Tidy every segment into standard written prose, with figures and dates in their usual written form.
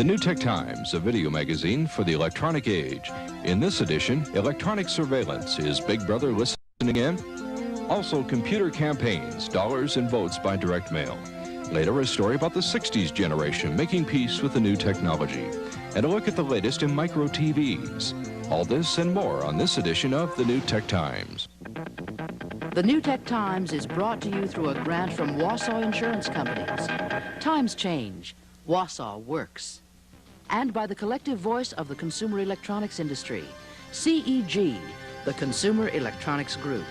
The New Tech Times, a video magazine for the electronic age. In this edition, electronic surveillance. Is Big Brother listening in? Also, computer campaigns, dollars and votes by direct mail. Later, a story about the 60s generation making peace with the new technology. And a look at the latest in micro TVs. All this and more on this edition of the New Tech Times. The New Tech Times is brought to you through a grant from Wausau Insurance Companies. Times change. Wausau works. And by the collective voice of the consumer electronics industry, CEG, the Consumer Electronics Group,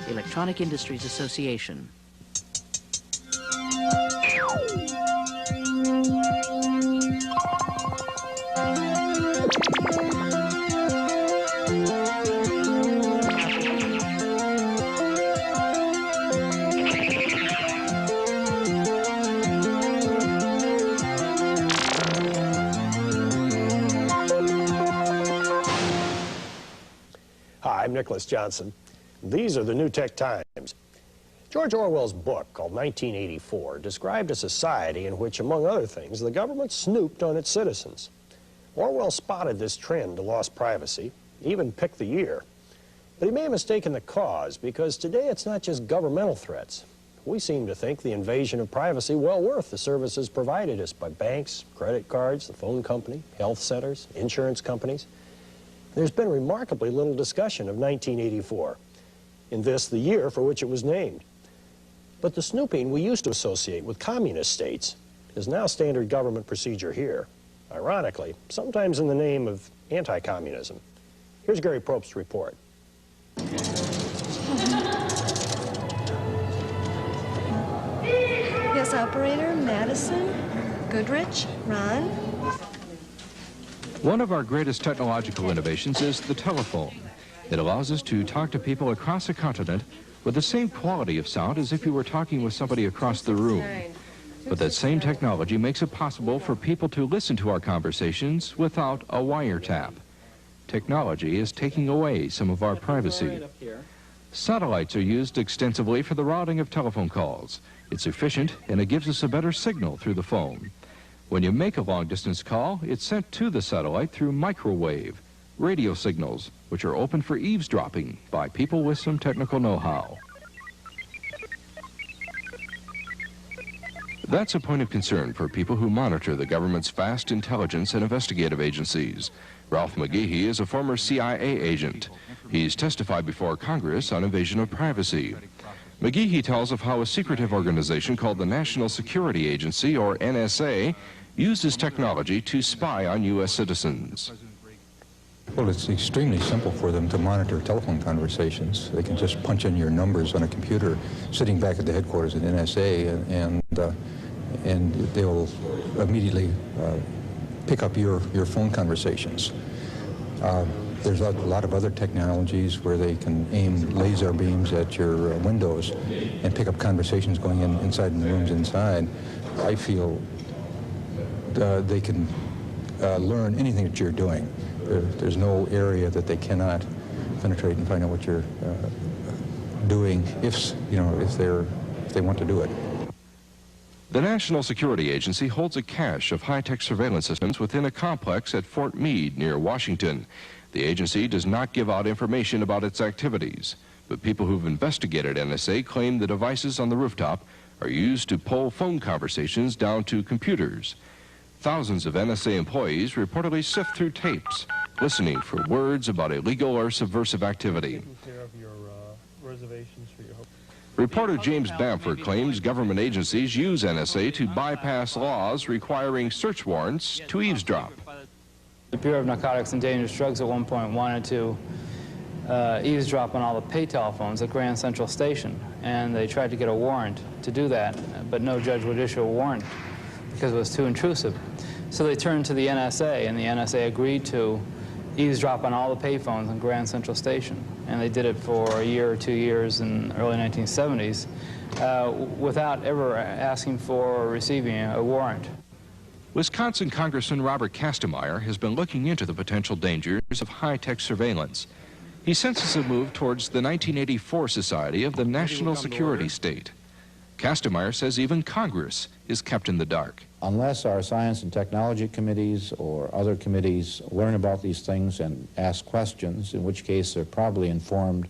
Electronic Industries Association. Hi, I'm Nicholas Johnson. These are the New Tech Times. George Orwell's book, called 1984, described a society in which, among other things, the government snooped on its citizens. Orwell spotted this trend to lost privacy, even picked the year. But he may have mistaken the cause, because today it's not just governmental threats. We seem to think the invasion of privacy well worth the services provided us by banks, credit cards, the phone company, health centers, insurance companies. There's been remarkably little discussion of 1984, in this, the year for which it was named. But the snooping we used to associate with communist states is now standard government procedure here. Ironically, sometimes in the name of anti-communism. Here's Gary Probst's report. Yes, operator, Madison, Goodrich, Ron. One of our greatest technological innovations is the telephone. It allows us to talk to people across a continent with the same quality of sound as if you were talking with somebody across the room. But that same technology makes it possible for people to listen to our conversations without a wiretap. Technology is taking away some of our privacy. Satellites are used extensively for the routing of telephone calls. It's efficient, and it gives us a better signal through the phone. When you make a long-distance call, it's sent to the satellite through microwave radio signals, which are open for eavesdropping by people with some technical know-how. That's a point of concern for people who monitor the government's vast intelligence and investigative agencies. Ralph McGehee is a former CIA agent. He's testified before Congress on invasion of privacy. McGehee tells of how a secretive organization called the National Security Agency, or NSA, uses technology to spy on U.S. citizens. Well, it's extremely simple for them to monitor telephone conversations. They can just punch in your numbers on a computer sitting back at the headquarters of the NSA, and they'll immediately pick up your phone conversations. There's a lot of other technologies where they can aim laser beams at your windows and pick up conversations going inside in the rooms inside. I feel they can learn anything that you're doing. There's no area that they cannot penetrate and find out what you're doing if they want to do it. The National Security Agency holds a cache of high-tech surveillance systems within a complex at Fort Meade near Washington. The agency does not give out information about its activities, but people who've investigated NSA claim the devices on the rooftop are used to pull phone conversations down to computers. Thousands of NSA employees reportedly sift through tapes, listening for words about illegal or subversive activity. Reporter James Bamford claims government agencies use NSA to bypass laws requiring search warrants to eavesdrop. The Bureau of Narcotics and Dangerous Drugs at one point wanted to eavesdrop on all the pay telephones at Grand Central Station, and they tried to get a warrant to do that, but no judge would issue a warrant because it was too intrusive. So they turned to the NSA, and the NSA agreed to eavesdrop on all the payphones on Grand Central Station, and they did it for a year or 2 years in the early 1970s without ever asking for or receiving a warrant. Wisconsin Congressman Robert Kastemeyer has been looking into the potential dangers of high-tech surveillance. He senses a move towards the 1984 Society of the National Security State. Kastemeyer says even Congress is kept in the dark. Unless our science and technology committees or other committees learn about these things and ask questions, in which case they're probably informed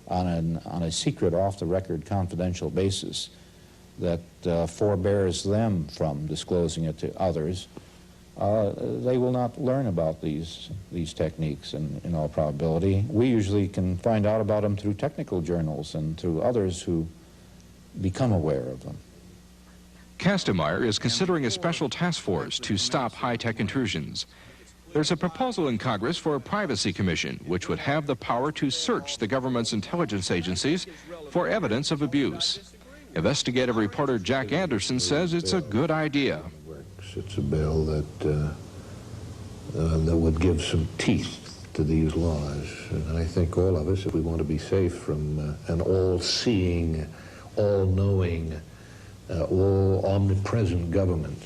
on a secret, off-the-record, confidential basis that forbears them from disclosing it to others, they will not learn about these techniques in all probability. We usually can find out about them through technical journals and through others who become aware of them. Kastemeyer is considering a special task force to stop high-tech intrusions. There's a proposal in Congress for a privacy commission, which would have the power to search the government's intelligence agencies for evidence of abuse. Investigative reporter Jack Anderson says it's a good idea. It's a bill that would give some teeth to these laws. And I think all of us, if we want to be safe from an all-seeing, all-knowing, all-omnipresent government,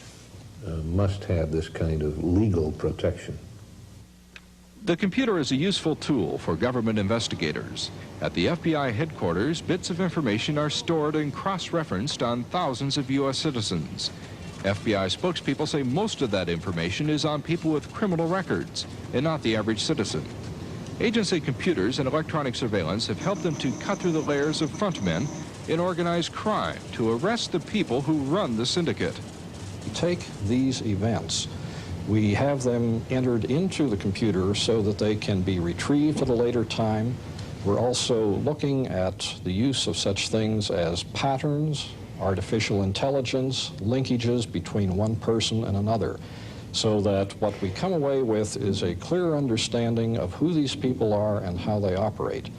must have this kind of legal protection. The computer is a useful tool for government investigators. At the FBI headquarters, bits of information are stored and cross-referenced on thousands of U.S. citizens. FBI spokespeople say most of that information is on people with criminal records and not the average citizen. Agency computers and electronic surveillance have helped them to cut through the layers of frontmen in organized crime to arrest the people who run the syndicate. Take these events. We have them entered into the computer so that they can be retrieved at a later time. We're also looking at the use of such things as patterns, artificial intelligence, linkages between one person and another, so that what we come away with is a clear understanding of who these people are and how they operate.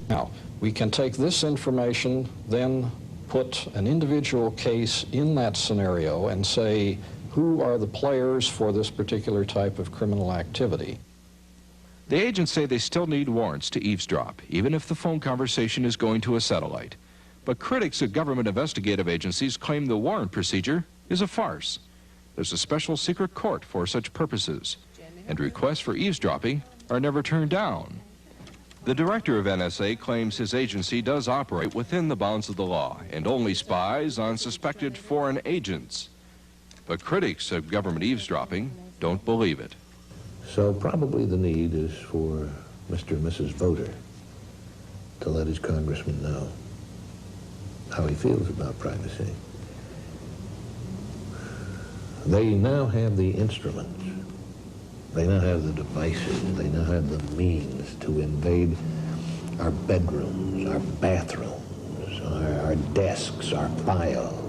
Now, we can take this information, then put an individual case in that scenario and say, who are the players for this particular type of criminal activity? The agents say they still need warrants to eavesdrop, even if the phone conversation is going to a satellite. But critics of government investigative agencies claim the warrant procedure is a farce. There's a special secret court for such purposes, and requests for eavesdropping are never turned down. The director of NSA claims his agency does operate within the bounds of the law and only spies on suspected foreign agents. But critics of government eavesdropping don't believe it. So probably the need is for Mr. and Mrs. Voter to let his congressman know how he feels about privacy. They now have the instruments. They now have the devices. They now have the means to invade our bedrooms, our bathrooms, our desks, our files.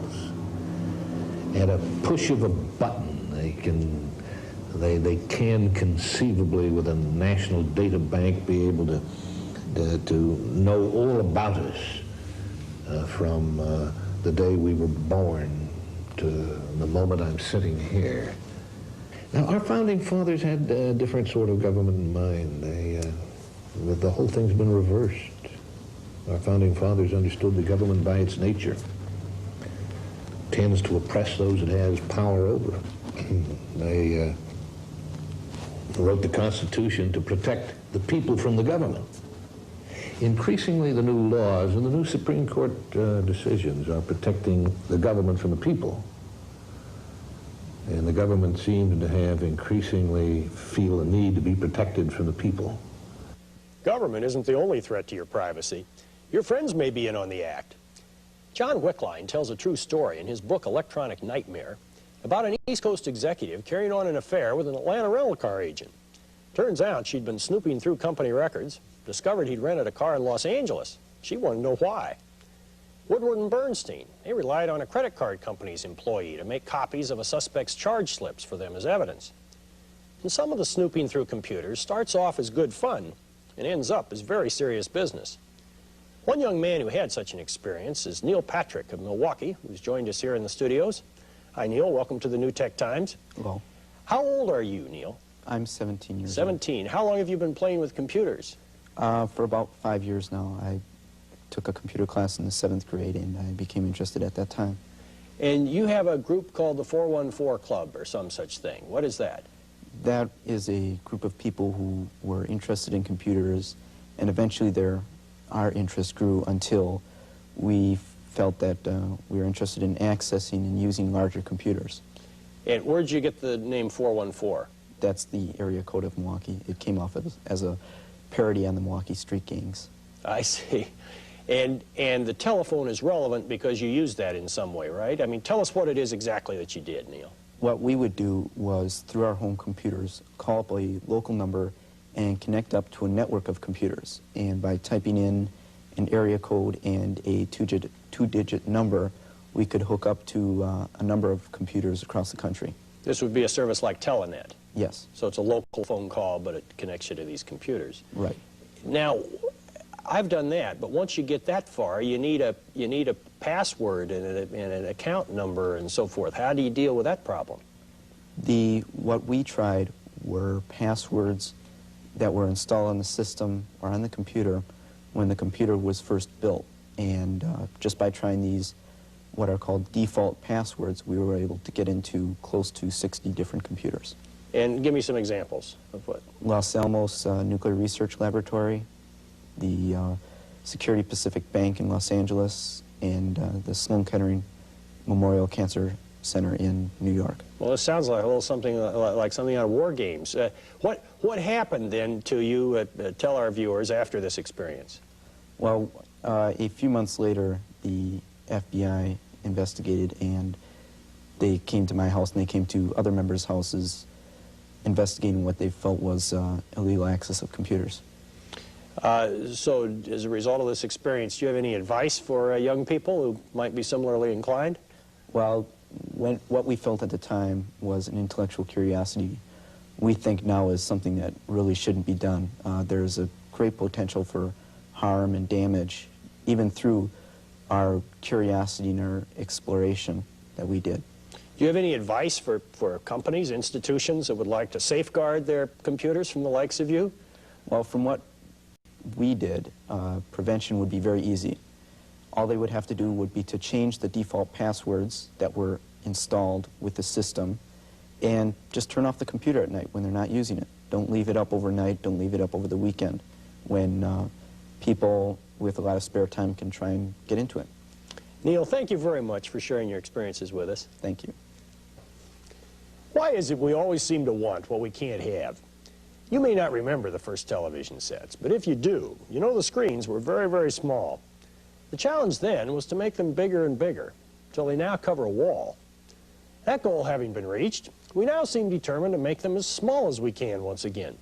At a push of a button, they can conceivably, with a national data bank, be able to know all about us from the day we were born to the moment I'm sitting here. Now, our founding fathers had a different sort of government in mind. The whole thing's been reversed. Our founding fathers understood the government by its nature tends to oppress those it has power over. They wrote the Constitution to protect the people from the government. Increasingly, the new laws and the new Supreme Court decisions are protecting the government from the people. And the government seems to have increasingly feel a need to be protected from the people. Government isn't the only threat to your privacy. Your friends may be in on the act. John Wickline tells a true story in his book Electronic Nightmare about an East Coast executive carrying on an affair with an Atlanta rental car agent. Turns out she'd been snooping through company records, discovered he'd rented a car in Los Angeles. She wanted to know why. Woodward and Bernstein, they relied on a credit card company's employee to make copies of a suspect's charge slips for them as evidence. And some of the snooping through computers starts off as good fun and ends up as very serious business. One young man who had such an experience is Neil Patrick of Milwaukee, who's joined us here in the studios. Hi, Neil. Welcome to the New Tech Times. Hello. How old are you, Neil? I'm 17 years old. 17. How long have you been playing with computers? For about 5 years now. I took a computer class in the 7th grade, and I became interested at that time. And you have a group called the 414 Club or some such thing. What is that? That is a group of people who were interested in computers, and eventually our interest grew until we felt that we were interested in accessing and using larger computers. And where'd you get the name 414? That's the area code of Milwaukee. It came off as a parody on the Milwaukee street gangs. I see. And the telephone is relevant because you used that in some way, right? I mean, tell us what it is exactly that you did, Neil. What we would do was, through our home computers, call up a local number and connect up to a network of computers. And by typing in an area code and a two-digit number, we could hook up to a number of computers across the country. This would be a service like Telenet. Yes. So it's a local phone call, but it connects you to these computers. Right. Now, I've done that, but once you get that far, you need a password and an account number and so forth. How do you deal with that problem? What we tried were passwords that were installed on the system or on the computer when the computer was first built. And just by trying these, what are called default passwords, we were able to get into close to 60 different computers. And give me some examples of what? Los Alamos Nuclear Research Laboratory, the Security Pacific Bank in Los Angeles, and the Sloan Kettering Memorial Cancer Center in New York. Well, this sounds like a little something like something out of War Games. What happened then to you? Tell our viewers after this experience. Well, a few months later, the FBI investigated, and they came to my house, and they came to other members' houses, investigating what they felt was illegal access of computers. So, as a result of this experience, do you have any advice for young people who might be similarly inclined? Well, what we felt at the time was an intellectual curiosity. We think now is something that really shouldn't be done. There's a great potential for harm and damage, even through our curiosity and our exploration that we did. Do you have any advice for companies, institutions that would like to safeguard their computers from the likes of you? Well, from what we did, prevention would be very easy. All they would have to do would be to change the default passwords that were installed with the system and just turn off the computer at night when they're not using it. Don't leave it up overnight, don't leave it up over the weekend when people with a lot of spare time can try and get into it. Neil, thank you very much for sharing your experiences with us. Thank you. Why is it we always seem to want what we can't have? You may not remember the first television sets, but if you do, you know the screens were very, very small. The challenge then was to make them bigger and bigger, until they now cover a wall. That goal having been reached, we now seem determined to make them as small as we can once again.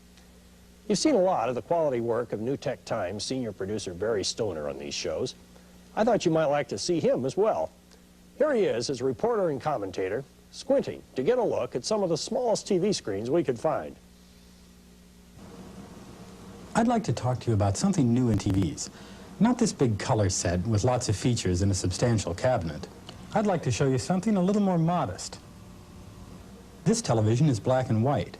You've seen a lot of the quality work of New Tech Times senior producer Barry Stoner on these shows. I thought you might like to see him as well. Here he is as a reporter and commentator, squinting to get a look at some of the smallest TV screens we could find. I'd like to talk to you about something new in TVs. Not this big color set with lots of features in a substantial cabinet. I'd like to show you something a little more modest. This television is black and white,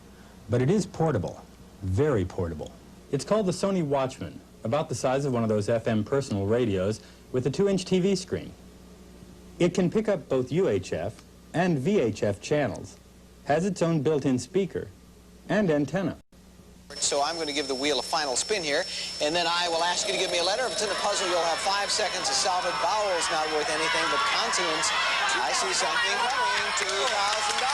but it is portable, very portable. It's called the Sony Watchman, about the size of one of those FM personal radios with a 2-inch TV screen. It can pick up both UHF and VHF channels, has its own built-in speaker and antenna. So I'm going to give the wheel a final spin here, and then I will ask you to give me a letter. If it's in the puzzle, you'll have 5 seconds to solve it. Vowels not worth anything, but consonants. I see something coming. $2,000.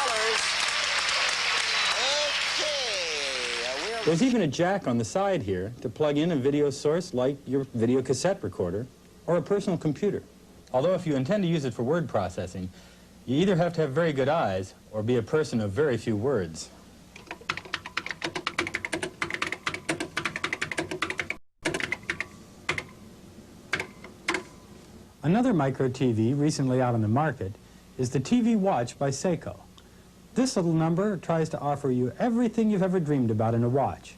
Okay. There's even a jack on the side here to plug in a video source like your video cassette recorder or a personal computer. Although if you intend to use it for word processing, you either have to have very good eyes or be a person of very few words. Another micro TV recently out on the market is the TV Watch by Seiko. This little number tries to offer you everything you've ever dreamed about in a watch.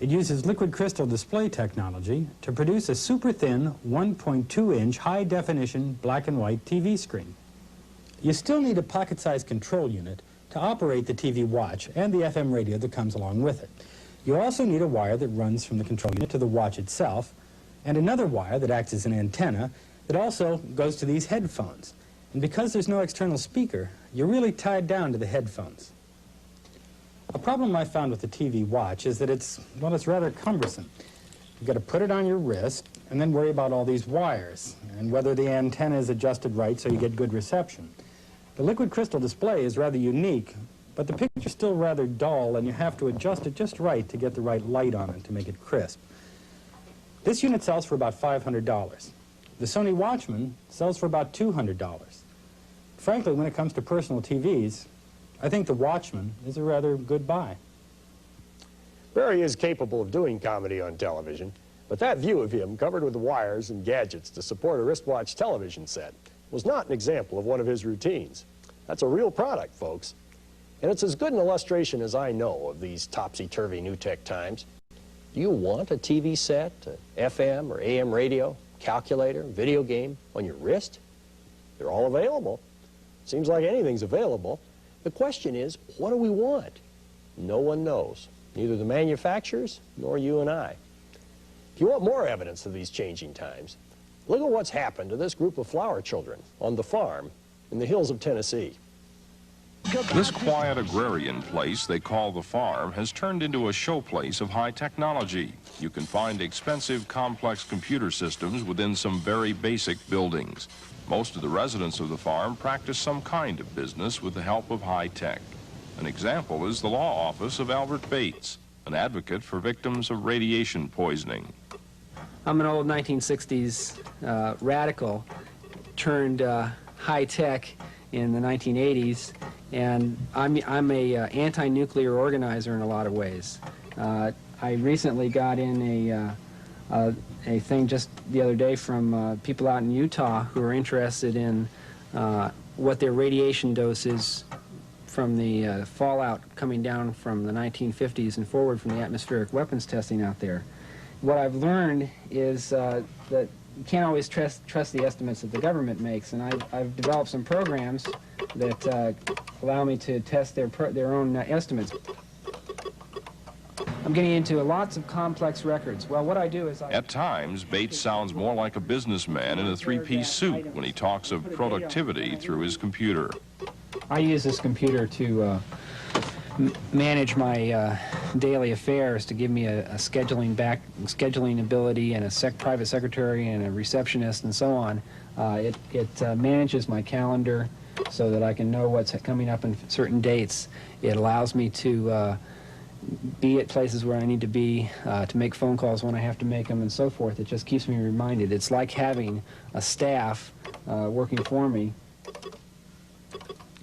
It uses liquid crystal display technology to produce a super thin 1.2-inch high-definition black and white TV screen. You still need a pocket-sized control unit to operate the TV Watch and the FM radio that comes along with it. You also need a wire that runs from the control unit to the watch itself, and another wire that acts as an antenna that also goes to these headphones. And because there's no external speaker, you're really tied down to the headphones. A problem I found with the TV Watch is that it's rather cumbersome. You've got to put it on your wrist and then worry about all these wires and whether the antenna is adjusted right so you get good reception. The liquid crystal display is rather unique, but the picture's still rather dull, and you have to adjust it just right to get the right light on it to make it crisp. This unit sells for about $500. The Sony Watchman sells for about $200. Frankly, when it comes to personal TVs, I think the Watchman is a rather good buy. Barry is capable of doing comedy on television, but that view of him, covered with wires and gadgets to support a wristwatch television set, was not an example of one of his routines. That's a real product, folks. And it's as good an illustration as I know of these topsy-turvy new tech times. Do you want a TV set, a FM or AM radio, calculator, video game on your wrist? They're all available. Seems like anything's available. The question is, what do we want? No one knows. Neither the manufacturers nor you and I. If you want more evidence of these changing times, look at what's happened to this group of flower children on the farm in the hills of Tennessee. This quiet agrarian place they call the farm has turned into a showplace of high technology. You can find expensive, complex computer systems within some very basic buildings. Most of the residents of the farm practice some kind of business with the help of high tech. An example is the law office of Albert Bates, an advocate for victims of radiation poisoning. I'm an old 1960s radical turned high-tech in the 1980s, and I'm a anti-nuclear organizer in a lot of ways. I recently got in a thing just the other day from people out in Utah who are interested in what their radiation dose is from the fallout coming down from the 1950s and forward from the atmospheric weapons testing out there. What I've learned is that you can't always trust the estimates that the government makes, and I've developed some programs that allow me to test their own estimates. I'm getting into lots of complex records. Well, what I do is At times, Bates sounds more like a businessman in a three-piece suit when he talks of productivity through his computer. I use this computer to manage my daily affairs, to give me a scheduling ability and a private secretary and a receptionist and so on. It manages my calendar so that I can know what's coming up in certain dates. It allows me to be at places where I need to be, to make phone calls when I have to make them and so forth. It just keeps me reminded. It's like having a staff working for me.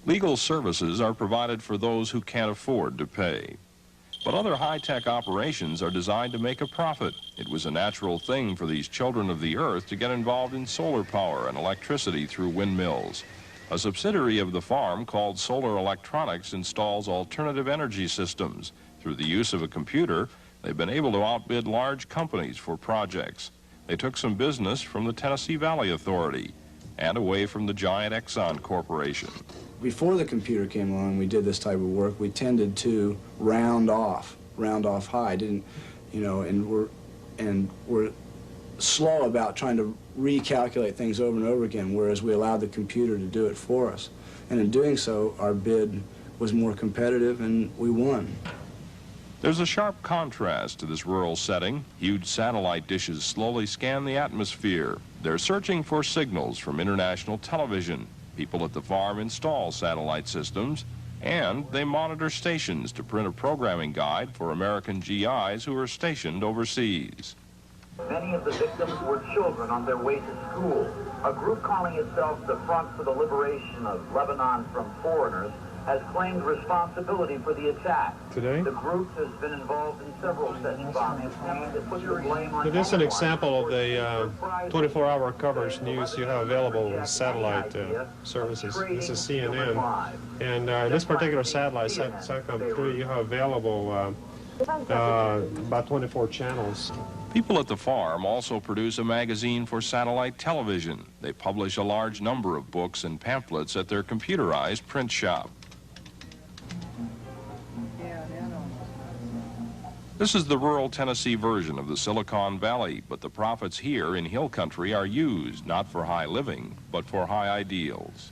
Legal services are provided for those who can't afford to pay. But other high-tech operations are designed to make a profit. It was a natural thing for these children of the earth to get involved in solar power and electricity through windmills. A subsidiary of the farm called Solar Electronics installs alternative energy systems. Through the use of a computer, they've been able to outbid large companies for projects. They took some business from the Tennessee Valley Authority and away from the giant Exxon Corporation. Before the computer came along, we did this type of work. We tended to round off high, and we're slow about trying to recalculate things over and over again, whereas we allowed the computer to do it for us. And in doing so, our bid was more competitive, and we won. There's a sharp contrast to this rural setting. Huge satellite dishes slowly scan the atmosphere. They're searching for signals from international television. People at the farm install satellite systems, and they monitor stations to print a programming guide for American GIs who are stationed overseas. Many of the victims were children on their way to school. A group calling itself the Front for the Liberation of Lebanon from Foreigners has claimed responsibility for the attack. Today? The group has been involved in several such bombings. It is an example of the 24-hour coverage news you have available with satellite services. This is CNN. And this particular satellite, Satcom 3, you have available about 24 channels. People at the farm also produce a magazine for satellite television. They publish a large number of books and pamphlets at their computerized print shop. This is the rural Tennessee version of the Silicon Valley, but the profits here in hill country are used not for high living, but for high ideals.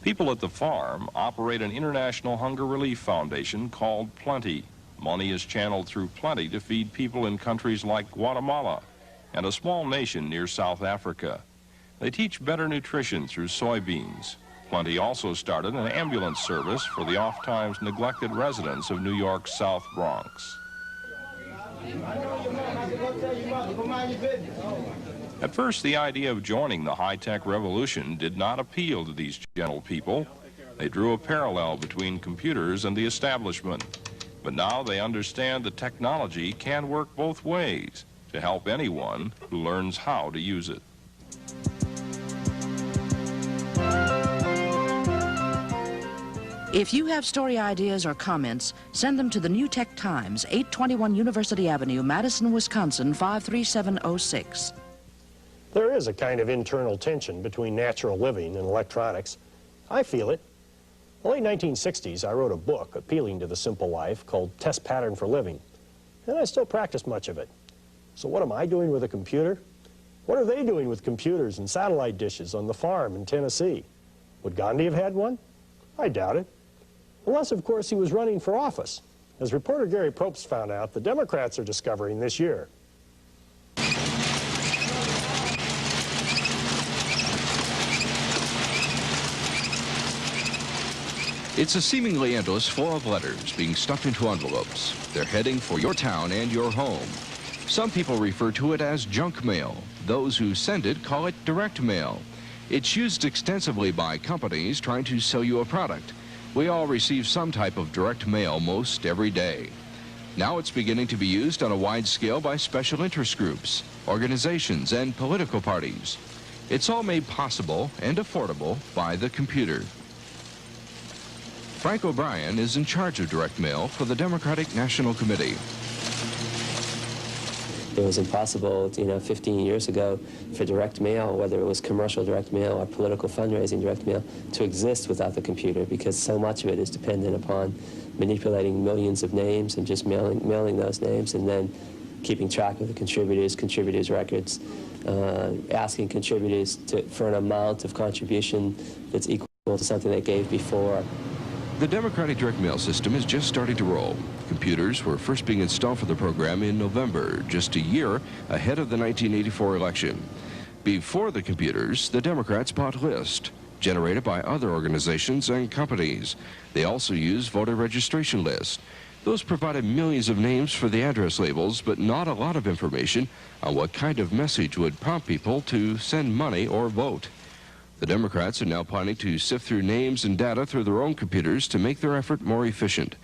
People at the farm operate an international hunger relief foundation called Plenty. Money is channeled through Plenty to feed people in countries like Guatemala. and a small nation near South Africa. They teach better nutrition through soybeans. Plenty also started an ambulance service for the oft-times neglected residents of New York's South Bronx. At first, the idea of joining the high-tech revolution did not appeal to these gentle people. They drew a parallel between computers and the establishment. But now they understand that technology can work both ways to help anyone who learns how to use it. If you have story ideas or comments, send them to the New Tech Times, 821 University Avenue, Madison, Wisconsin, 53706. There is a kind of internal tension between natural living and electronics. I feel it. In the late 1960s, I wrote a book appealing to the simple life called Test Pattern for Living, and I still practice much of it. So what am I doing with a computer? What are they doing with computers and satellite dishes on the farm in Tennessee? Would Gandhi have had one? I doubt it. Unless, of course, he was running for office. As reporter Gary Probst found out, the Democrats are discovering this year. It's a seemingly endless flow of letters being stuffed into envelopes. They're heading for your town and your home. Some people refer to it as junk mail. Those who send it call it direct mail. It's used extensively by companies trying to sell you a product. We all receive some type of direct mail most every day. Now it's beginning to be used on a wide scale by special interest groups, organizations, and political parties. It's all made possible and affordable by the computer. Frank O'Brien is in charge of direct mail for the Democratic National Committee. It was impossible, 15 years ago for direct mail, whether it was commercial direct mail or political fundraising direct mail, to exist without the computer, because so much of it is dependent upon manipulating millions of names and just mailing those names, and then keeping track of the contributors' records, asking contributors for an amount of contribution that's equal to something they gave before. The Democratic direct mail system is just starting to roll. Computers were first being installed for the program in November, just a year ahead of the 1984 election. Before the computers, the Democrats bought lists generated by other organizations and companies. They also used voter registration lists. Those provided millions of names for the address labels, but not a lot of information on what kind of message would prompt people to send money or vote. The Democrats are now planning to sift through names and data through their own computers to make their effort more efficient.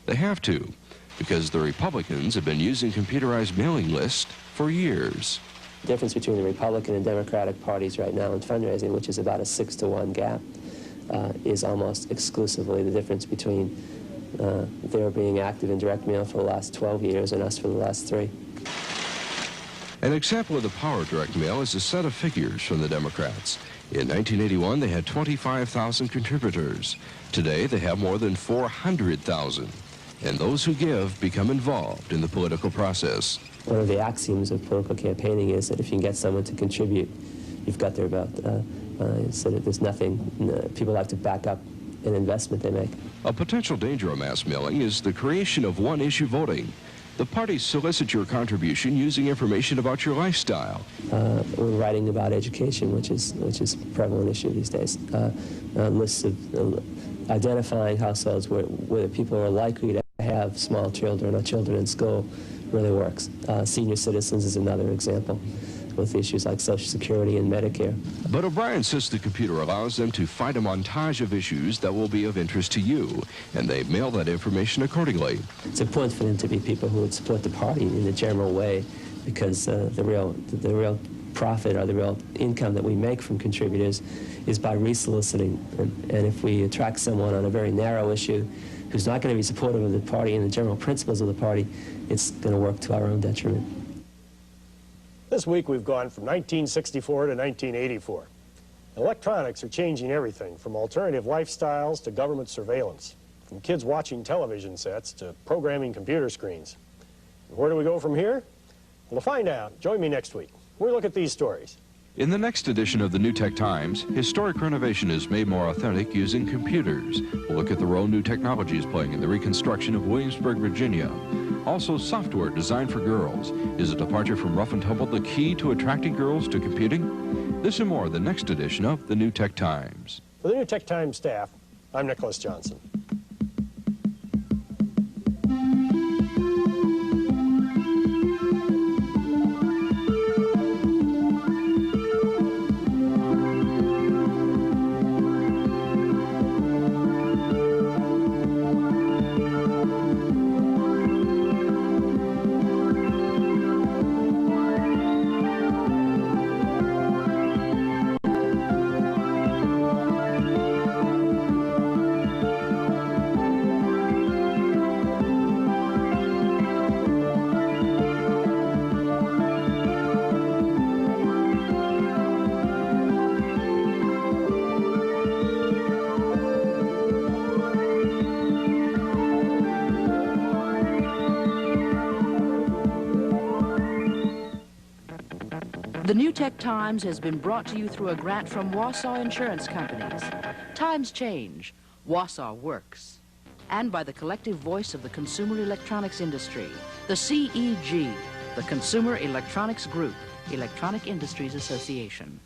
They have to, because the Republicans have been using computerized mailing lists for years. The difference between the Republican and Democratic parties right now in fundraising, which is about a 6-to-1 gap, is almost exclusively the difference between their being active in direct mail for the last 12 years and us for the last 3. An example of the power of direct mail is a set of figures from the Democrats. In 1981, they had 25,000 contributors. Today, they have more than 400,000. And those who give become involved in the political process. One of the axioms of political campaigning is that if you can get someone to contribute, you've got their vote. So that there's nothing, people have to back up an investment they make. A potential danger of mass mailing is the creation of one-issue voting. The parties solicit your contribution using information about your lifestyle. We're writing about education, which is a prevalent issue these days. Lists of identifying households where people are likely to have small children or children in school really works. Senior citizens is another example, with issues like Social Security and Medicare. But O'Brien says the computer allows them to find a montage of issues that will be of interest to you, and they mail that information accordingly. It's important for them to be people who would support the party in a general way, because the real profit or the real income that we make from contributors is by resoliciting. And if we attract someone on a very narrow issue who's not going to be supportive of the party and the general principles of the party, it's going to work to our own detriment. This week we've gone from 1964 to 1984. Electronics are changing everything from alternative lifestyles to government surveillance, from kids watching television sets to programming computer screens. And where do we go from here? Well, to find out, join me next week. We look at these stories. In the next edition of the New Tech Times, historic renovation is made more authentic using computers. We'll look at the role new technology is playing in the reconstruction of Williamsburg, Virginia. Also, software designed for girls. Is a departure from rough and tumble the key to attracting girls to computing? This and more the next edition of the New Tech Times. For the New Tech Times staff, I'm Nicholas Johnson. The New Tech Times has been brought to you through a grant from Wausau Insurance Companies. Times change, Wausau works. And by the collective voice of the consumer electronics industry, the CEG, the Consumer Electronics Group, Electronic Industries Association.